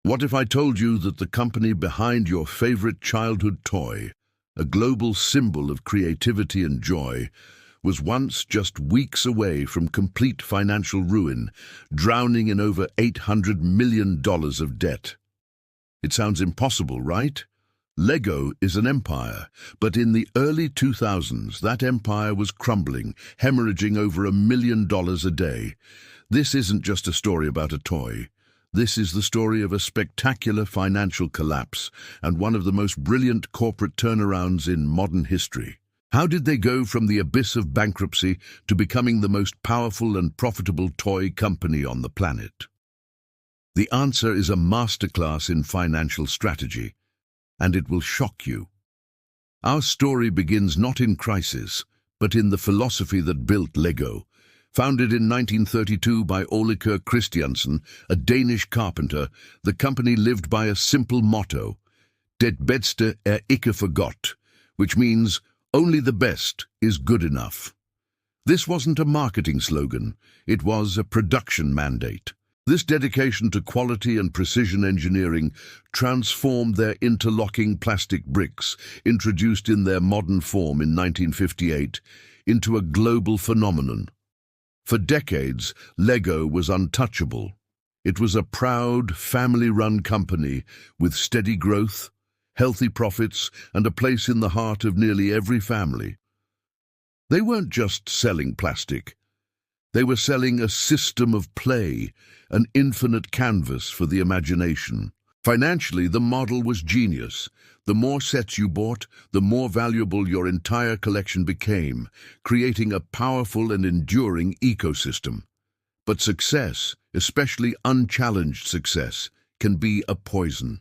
What if I told you that the company behind your favorite childhood toy, a global symbol of creativity and joy, was once just weeks away from complete financial ruin, drowning in over $800 million of debt? It sounds impossible, right? Lego is an empire, but in the early 2000s, that empire was crumbling, hemorrhaging over $1 million a day. This isn't just a story about a toy. This is the story of a spectacular financial collapse and one of the most brilliant corporate turnarounds in modern history. How did they go from the abyss of bankruptcy to becoming the most powerful and profitable toy company on the planet? The answer is a masterclass in financial strategy, and it will shock you. Our story begins not in crisis, but in the philosophy that built Lego. Founded in 1932 by Ole Christiansen, a Danish carpenter, the company lived by a simple motto, Det bedste ikke for godt, which means only the best is good enough. This wasn't a marketing slogan, it was a production mandate. This dedication to quality and precision engineering transformed their interlocking plastic bricks, introduced in their modern form in 1958, into a global phenomenon. For decades, Lego was untouchable. It was a proud, family-run company with steady growth, healthy profits, and a place in the heart of nearly every family. They weren't just selling plastic. They were selling a system of play, an infinite canvas for the imagination. Financially, the model was genius. The more sets you bought, the more valuable your entire collection became, creating a powerful and enduring ecosystem. But success, especially unchallenged success, can be a poison.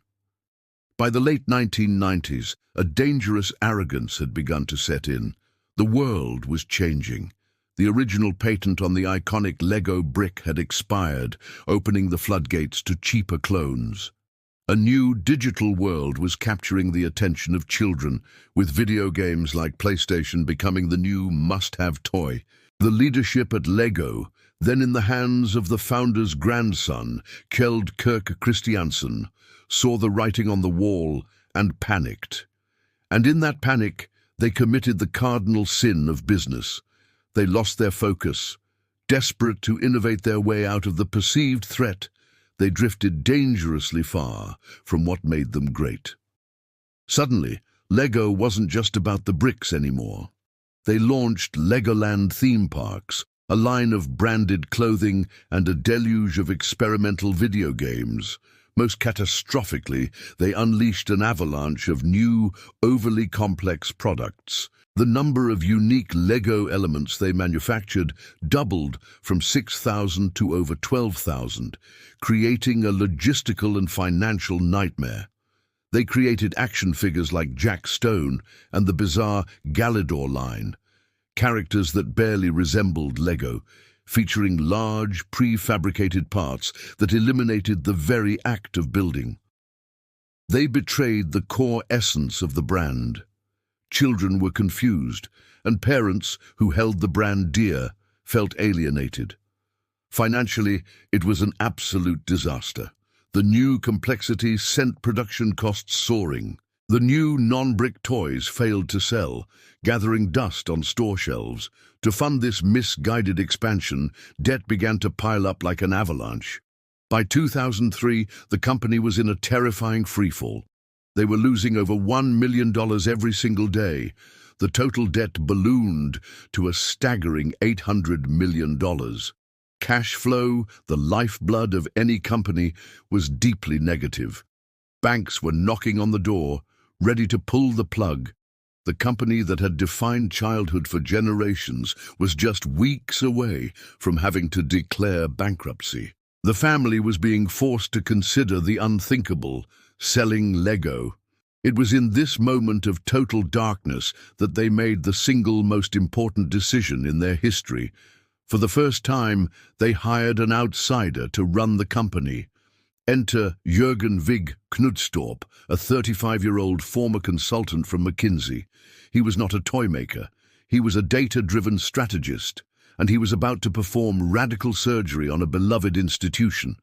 By the late 1990s, a dangerous arrogance had begun to set in. The world was changing. The original patent on the iconic Lego brick had expired, opening the floodgates to cheaper clones. A new digital world was capturing the attention of children, with video games like PlayStation becoming the new must-have toy. The leadership at Lego, then in the hands of the founder's grandson, Kjeld Kirk Christiansen, saw the writing on the wall and panicked. And in that panic, they committed the cardinal sin of business. They lost their focus. Desperate to innovate their way out of the perceived threat, they drifted dangerously far from what made them great. Suddenly, Lego wasn't just about the bricks anymore. They launched Legoland theme parks, a line of branded clothing and a deluge of experimental video games. Most catastrophically, they unleashed an avalanche of new, overly complex products. The number of unique Lego elements they manufactured doubled from 6,000 to over 12,000, creating a logistical and financial nightmare. They created action figures like Jack Stone and the bizarre Galador line, characters that barely resembled Lego, featuring large, prefabricated parts that eliminated the very act of building. They betrayed the core essence of the brand. Children were confused, and parents, who held the brand dear, felt alienated. Financially, it was an absolute disaster. The new complexity sent production costs soaring. The new non-brick toys failed to sell, gathering dust on store shelves. To fund this misguided expansion, debt began to pile up like an avalanche. By 2003, the company was in a terrifying freefall. They were losing over $1 million every single day. The total debt ballooned to a staggering $800 million. Cash flow, the lifeblood of any company, was deeply negative. Banks were knocking on the door, ready to pull the plug. The company that had defined childhood for generations was just weeks away from having to declare bankruptcy. The family was being forced to consider the unthinkable, selling Lego. It was in this moment of total darkness that they made the single most important decision in their history. For the first time, they hired an outsider to run the company. Enter Jürgen Vig Knudstorp, a 35-year-old former consultant from McKinsey. He was not a toy maker. He was a data-driven strategist, and he was about to perform radical surgery on a beloved institution.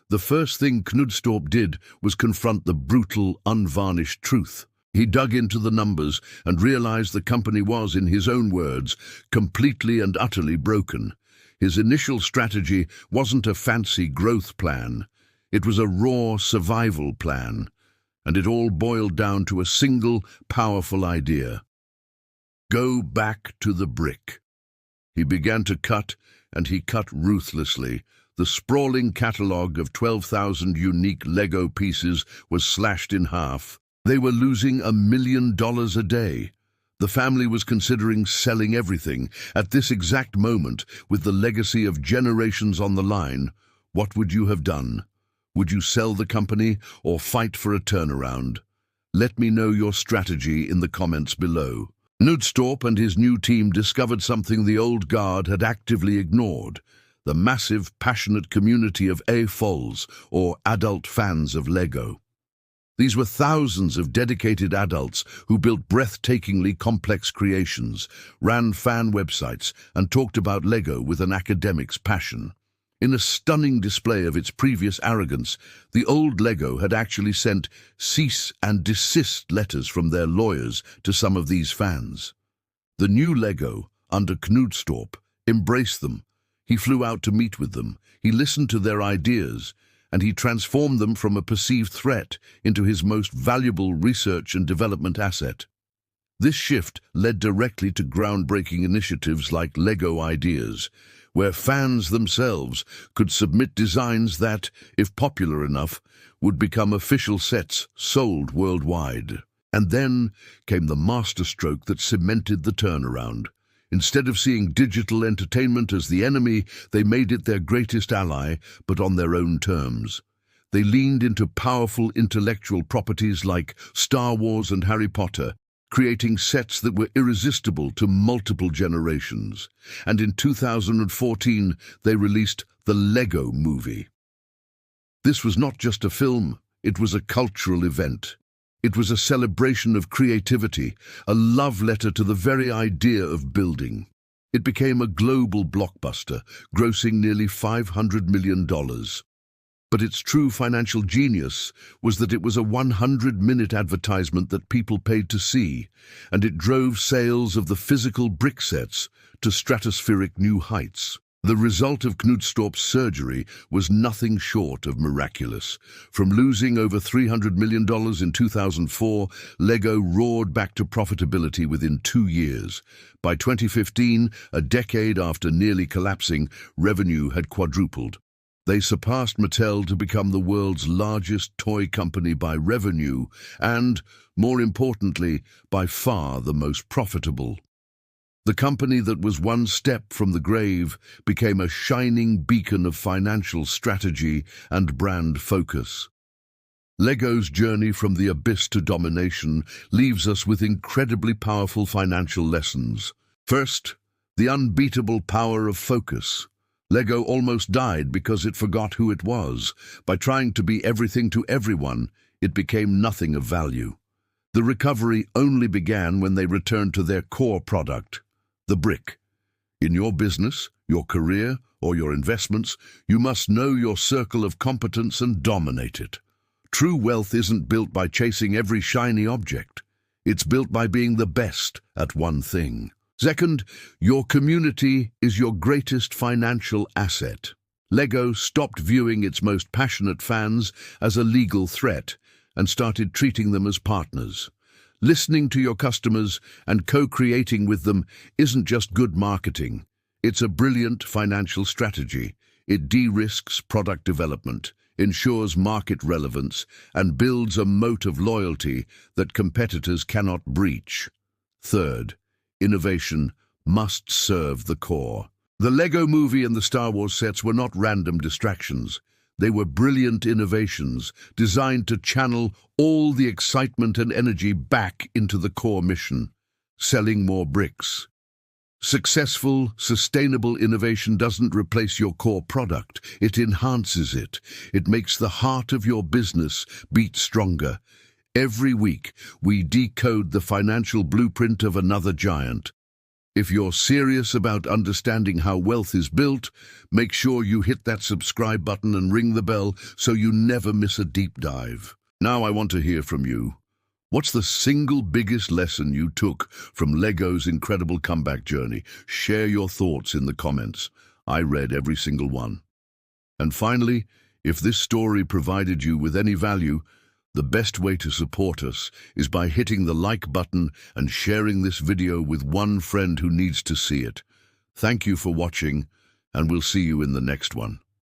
The first thing Knudstorp did was confront the brutal, unvarnished truth. He dug into the numbers and realized the company was, in his own words, completely and utterly broken. His initial strategy wasn't a fancy growth plan. It was a raw survival plan, and it all boiled down to a single, powerful idea. Go back to the brick. He began to cut, and he cut ruthlessly. The sprawling catalogue of 12,000 unique Lego pieces was slashed in half. They were losing $1 million a day. The family was considering selling everything. At this exact moment, with the legacy of generations on the line, what would you have done? Would you sell the company or fight for a turnaround? Let me know your strategy in the comments below. Knudstorp and his new team discovered something the old guard had actively ignored: the massive, passionate community of AFOLs, or adult fans of Lego. These were thousands of dedicated adults who built breathtakingly complex creations, ran fan websites, and talked about Lego with an academic's passion. In a stunning display of its previous arrogance, the old Lego had actually sent cease and desist letters from their lawyers to some of these fans. The new Lego, under Knudstorp, embraced them. He flew out to meet with them, he listened to their ideas, and he transformed them from a perceived threat into his most valuable research and development asset. This shift led directly to groundbreaking initiatives like Lego Ideas, where fans themselves could submit designs that, if popular enough, would become official sets sold worldwide. And then came the masterstroke that cemented the turnaround. Instead of seeing digital entertainment as the enemy, they made it their greatest ally, but on their own terms. They leaned into powerful intellectual properties like Star Wars and Harry Potter, creating sets that were irresistible to multiple generations. And in 2014, they released the Lego Movie. This was not just a film, it was a cultural event. It was a celebration of creativity, a love letter to the very idea of building. It became a global blockbuster, grossing nearly $500 million. But its true financial genius was that it was a 100-minute advertisement that people paid to see, and it drove sales of the physical brick sets to stratospheric new heights. The result of Knudstorp's surgery was nothing short of miraculous. From losing over $300 million in 2004, Lego roared back to profitability within 2 years. By 2015, a decade after nearly collapsing, revenue had quadrupled. They surpassed Mattel to become the world's largest toy company by revenue and, more importantly, by far the most profitable. The company that was one step from the grave became a shining beacon of financial strategy and brand focus. Lego's journey from the abyss to domination leaves us with incredibly powerful financial lessons. First, the unbeatable power of focus. Lego almost died because it forgot who it was. By trying to be everything to everyone, it became nothing of value. The recovery only began when they returned to their core product, the brick. In your business, your career, or your investments, you must know your circle of competence and dominate it. True wealth isn't built by chasing every shiny object. It's built by being the best at one thing. Second, your community is your greatest financial asset. Lego stopped viewing its most passionate fans as a legal threat and started treating them as partners. Listening to your customers and co-creating with them isn't just good marketing. It's a brilliant financial strategy. It de-risks product development, ensures market relevance, and builds a moat of loyalty that competitors cannot breach. Third, innovation must serve the core. The Lego Movie and the Star Wars sets were not random distractions. They were brilliant innovations designed to channel all the excitement and energy back into the core mission, selling more bricks. Successful, sustainable innovation doesn't replace your core product. It enhances it. It makes the heart of your business beat stronger. Every week, we decode the financial blueprint of another giant. If you're serious about understanding how wealth is built, make sure you hit that subscribe button and ring the bell so you never miss a deep dive. Now I want to hear from you. What's the single biggest lesson you took from Lego's incredible comeback journey? Share your thoughts in the comments. I read every single one. And finally, if this story provided you with any value, the best way to support us is by hitting the like button and sharing this video with one friend who needs to see it. Thank you for watching, and we'll see you in the next one.